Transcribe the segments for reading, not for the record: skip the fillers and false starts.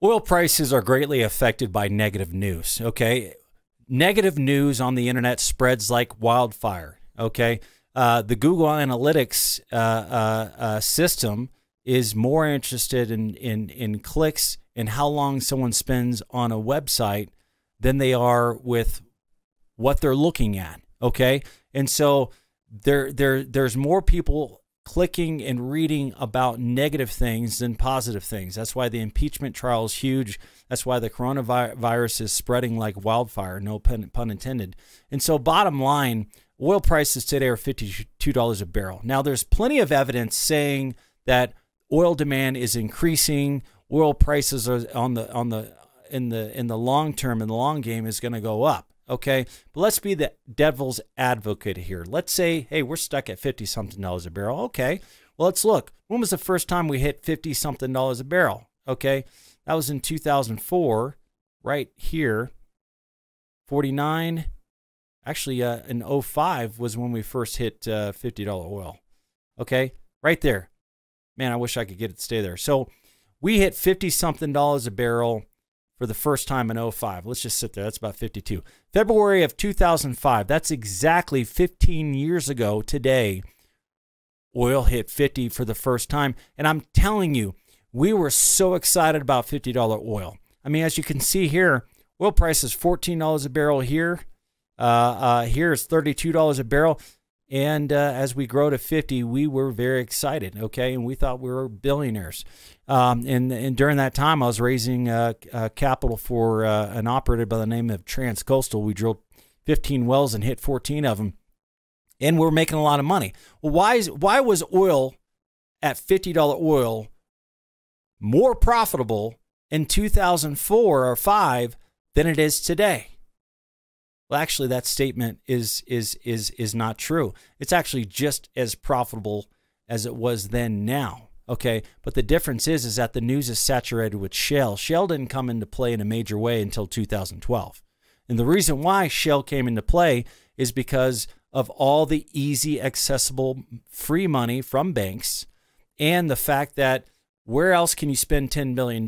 Oil prices are greatly affected by negative news, okay? Negative news on the internet spreads like wildfire, okay? The Google Analytics system is more interested in clicks and how long someone spends on a website than they are with what they're looking at, okay? And so there's more people clicking and reading about negative things than positive things. That's why the impeachment trial is huge. That's why the coronavirus is spreading like wildfire, no pun intended. And so bottom line, oil prices today are $52 a barrel. Now there's plenty of evidence saying that oil demand is increasing. Oil prices are in the long term, in the long game, is going to go up. Okay, but let's be the devil's advocate here. Let's say, hey, we're stuck at $50-something a barrel. Okay, well, let's look. When was the first time we hit $50-something a barrel? Okay, that was in 2004, right here. 49. Actually, in 05 was when we first hit $50 oil. Okay, right there. Man, I wish I could get it to stay there. So we hit $50-something a barrel for the first time in 05. Let's just sit there. That's about 52. February of 2005. That's exactly 15 years ago today. Oil hit 50 for the first time. And I'm telling you, we were so excited about $50 oil. I mean, as you can see here, oil price is $14 a barrel here. Here is $32 a barrel. And as we grow to 50, we were very excited, okay? And we thought we were billionaires. And during that time, I was raising capital for an operator by the name of Transcoastal. We drilled 15 wells and hit 14 of them. And we're making a lot of money. Well, why was oil at $50 oil more profitable in 2004 or 5 than it is today? Well, actually, that statement is not true. It's actually just as profitable as it was then now, okay? But the difference is that the news is saturated with shale. Shale didn't come into play in a major way until 2012. And the reason why shale came into play is because of all the easy, accessible, free money from banks and the fact that where else can you spend $10 billion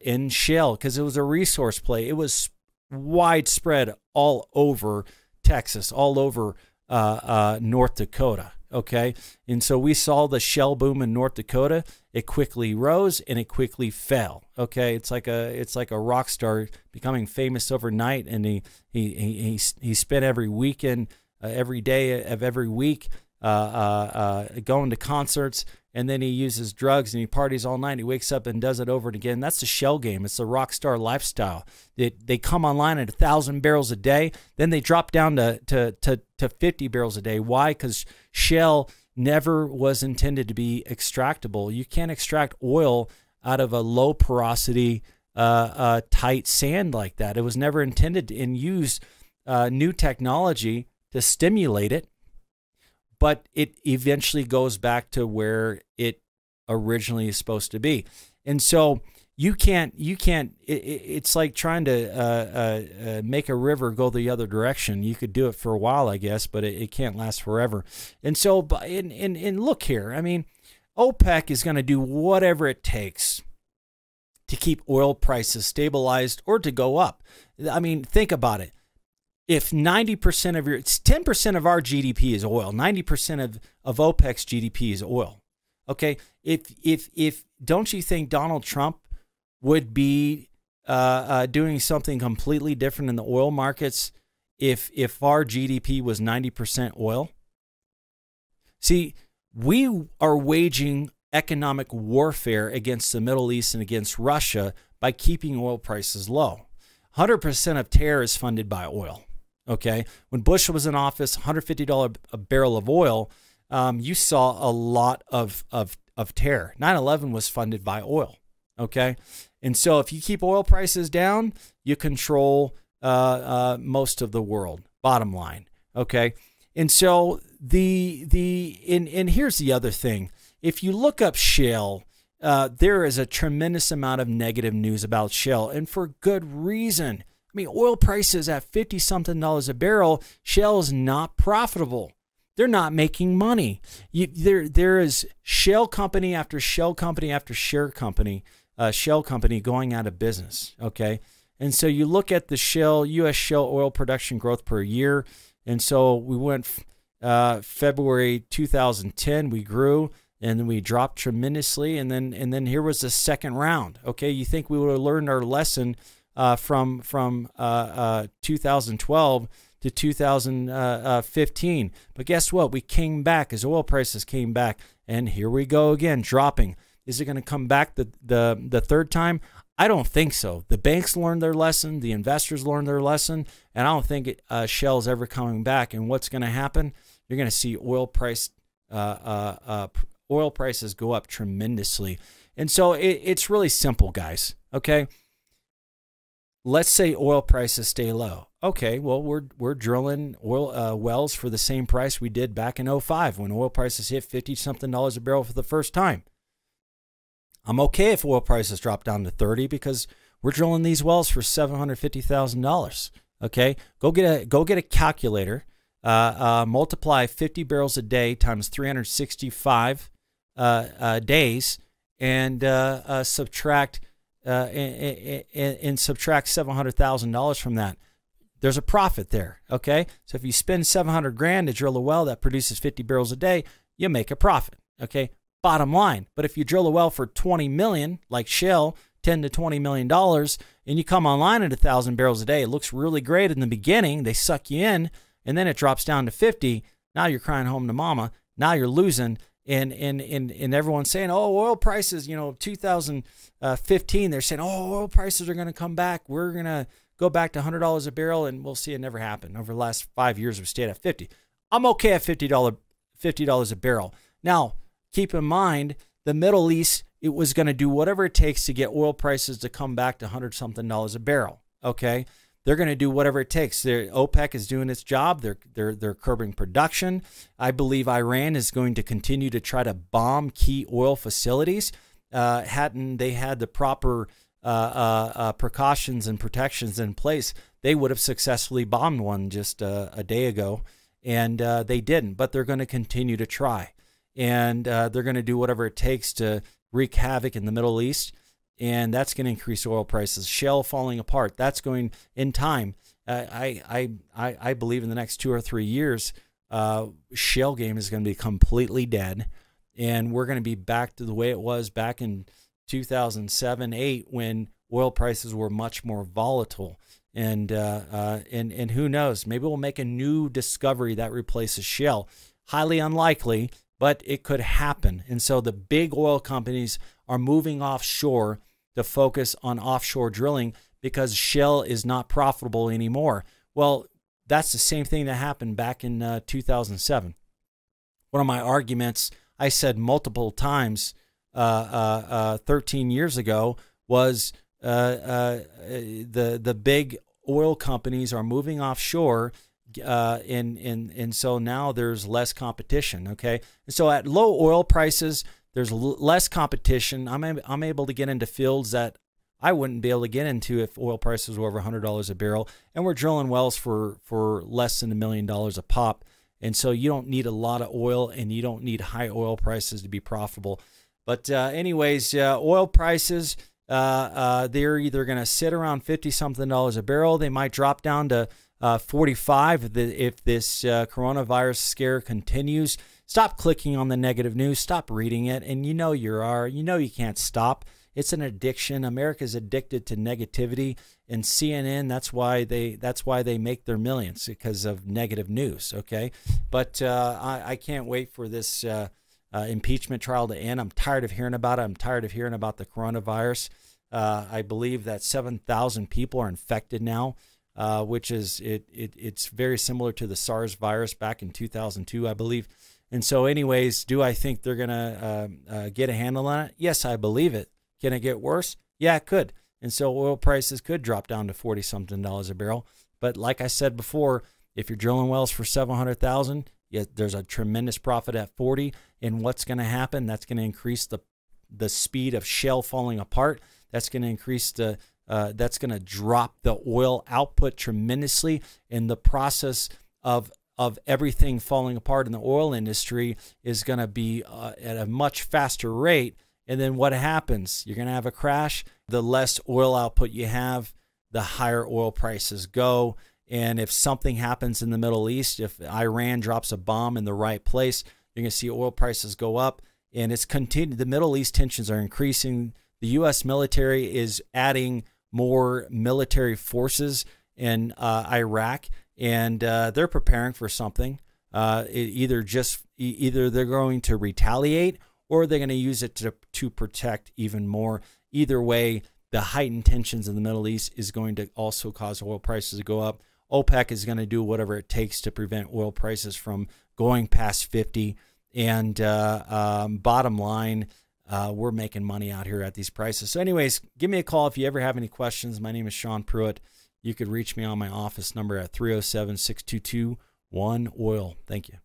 in shale? Because it was a resource play. It was widespread all over Texas, all over North Dakota, okay? And so we saw the shale boom in North Dakota. It quickly rose and it quickly fell, okay? It's like a rock star becoming famous overnight, and he spent every weekend, every day of every week going to concerts, and then he uses drugs and he parties all night. He wakes up and does it over and again. That's the shell game. It's the rock star lifestyle. They come online at 1,000 barrels a day. Then they drop down to 50 barrels a day. Why? Because shell never was intended to be extractable. You can't extract oil out of a low porosity, tight sand like that. It was never intended to, and use new technology to stimulate it. But it eventually goes back to where it originally is supposed to be. And so it's like trying to make a river go the other direction. You could do it for a while, I guess, but it can't last forever. And so, and look here, I mean, OPEC is going to do whatever it takes to keep oil prices stabilized or to go up. I mean, think about it. If 90% of it's 10% of our GDP is oil, 90% of OPEC's GDP is oil. Okay, if don't you think Donald Trump would be doing something completely different in the oil markets if our GDP was 90% oil? See, we are waging economic warfare against the Middle East and against Russia by keeping oil prices low. 100% of terror is funded by oil. Okay, when Bush was in office, $150 a barrel of oil, you saw a lot of terror. 9/11 was funded by oil. Okay, and so if you keep oil prices down, you control most of the world. Bottom line. Okay, and so and here's the other thing. If you look up shale, there is a tremendous amount of negative news about shale, and for good reason. I mean, oil prices at $50-something a barrel, shale is not profitable. They're not making money. There is shale company after shale company after share company shale company going out of business. Okay, and so you look at the U.S. shale oil production growth per year, and so we went February 2010, we grew, and then we dropped tremendously, and then here was the second round. Okay, you think we would have learned our lesson from 2012 to 2015, but guess what? We came back as oil prices came back, and here we go again, dropping. Is it going to come back the third time? I don't think so. The banks learned their lesson, the investors learned their lesson, and I don't think shale's ever coming back. And what's going to happen? You're going to see oil prices go up tremendously. And so it's really simple, guys. Okay, let's say oil prices stay low. Okay, well we're drilling oil wells for the same price we did back in 2005 when oil prices hit $50-something a barrel for the first time. I'm okay if oil prices drop down to 30 because we're drilling these wells for $750,000. Okay, go get a calculator. Multiply 50 barrels a day times 365 days, and subtract $700,000 from that. There's a profit there. Okay, so if you spend 700 grand to drill a well that produces 50 barrels a day, you make a profit. Okay, bottom line. But if you drill a well for 20 million, like Shale, $10 to $20 million, and you come online at 1,000 barrels a day, it looks really great in the beginning. They suck you in, and then it drops down to 50. Now you're crying home to mama. Now you're losing, and everyone's saying, oh, oil prices, 2015, they're saying, oh, oil prices are going to come back. We're going to go back to $100 a barrel, and we'll see it never happen. Over the last 5 years, we've stayed at 50. I'm okay at $50 a barrel. Now, keep in mind, the Middle East, it was going to do whatever it takes to get oil prices to come back to $100-something a barrel. Okay, they're going to do whatever it takes. OPEC is doing its job. They're curbing production. I believe Iran is going to continue to try to bomb key oil facilities. Hadn't they had the proper precautions and protections in place, they would have successfully bombed one just a day ago, and they didn't. But they're going to continue to try, and they're going to do whatever it takes to wreak havoc in the Middle East, and that's going to increase oil prices. Shale falling apart. That's going in time. I believe in the next 2 or 3 years, shale game is going to be completely dead, and we're going to be back to the way it was back in 2007, 2008, when oil prices were much more volatile. And who knows? Maybe we'll make a new discovery that replaces shale. Highly unlikely, but it could happen. And so the big oil companies are moving offshore to focus on offshore drilling because shale is not profitable anymore. Well, that's the same thing that happened back in 2007. One of my arguments, I said multiple times 13 years ago, was the big oil companies are moving offshore, and so now there's less competition. Okay, and so at low oil prices, there's less competition. I'm able to get into fields that I wouldn't be able to get into if oil prices were over $100 a barrel, and we're drilling wells for less than $1 million a pop. And so you don't need a lot of oil, and you don't need high oil prices to be profitable. But anyways, oil prices, they're either going to sit around $50-something a barrel. They might drop down to 45 if this coronavirus scare continues. Stop clicking on the negative news. Stop reading it. And you know you can't stop. It's an addiction. America's addicted to negativity. And CNN, that's why they make their millions, because of negative news. Okay, but I can't wait for this impeachment trial to end. I'm tired of hearing about it. I'm tired of hearing about the coronavirus. I believe that 7,000 people are infected now, which is it's very similar to the SARS virus back in 2002, I believe. And so, anyways, do I think they're gonna get a handle on it? Yes, I believe it. Can it get worse? Yeah, it could. And so oil prices could drop down to $40-something a barrel. But like I said before, if you're drilling wells for $700,000, there's a tremendous profit at 40. And what's going to happen? That's going to increase the speed of shale falling apart. That's going to increase that's going to drop the oil output tremendously. In the process of everything falling apart in the oil industry is going to be at a much faster rate. And then what happens? You're going to have a crash. The less oil output you have, the higher oil prices go. And if something happens in the Middle East, if Iran drops a bomb in the right place, you're going to see oil prices go up. And it's continued. The Middle East tensions are increasing. The U.S. military is adding more military forces in Iraq, and they're preparing for something. Either they're going to retaliate, or they're going to use it to protect even more. Either way, the heightened tensions in the Middle East is going to also cause oil prices to go up. OPEC is going to do whatever it takes to prevent oil prices from going past 50. And bottom line, we're making money out here at these prices. So anyways, give me a call if you ever have any questions. My name is Sean Pruitt. You could reach me on my office number at 307-622-1-OIL. Thank you.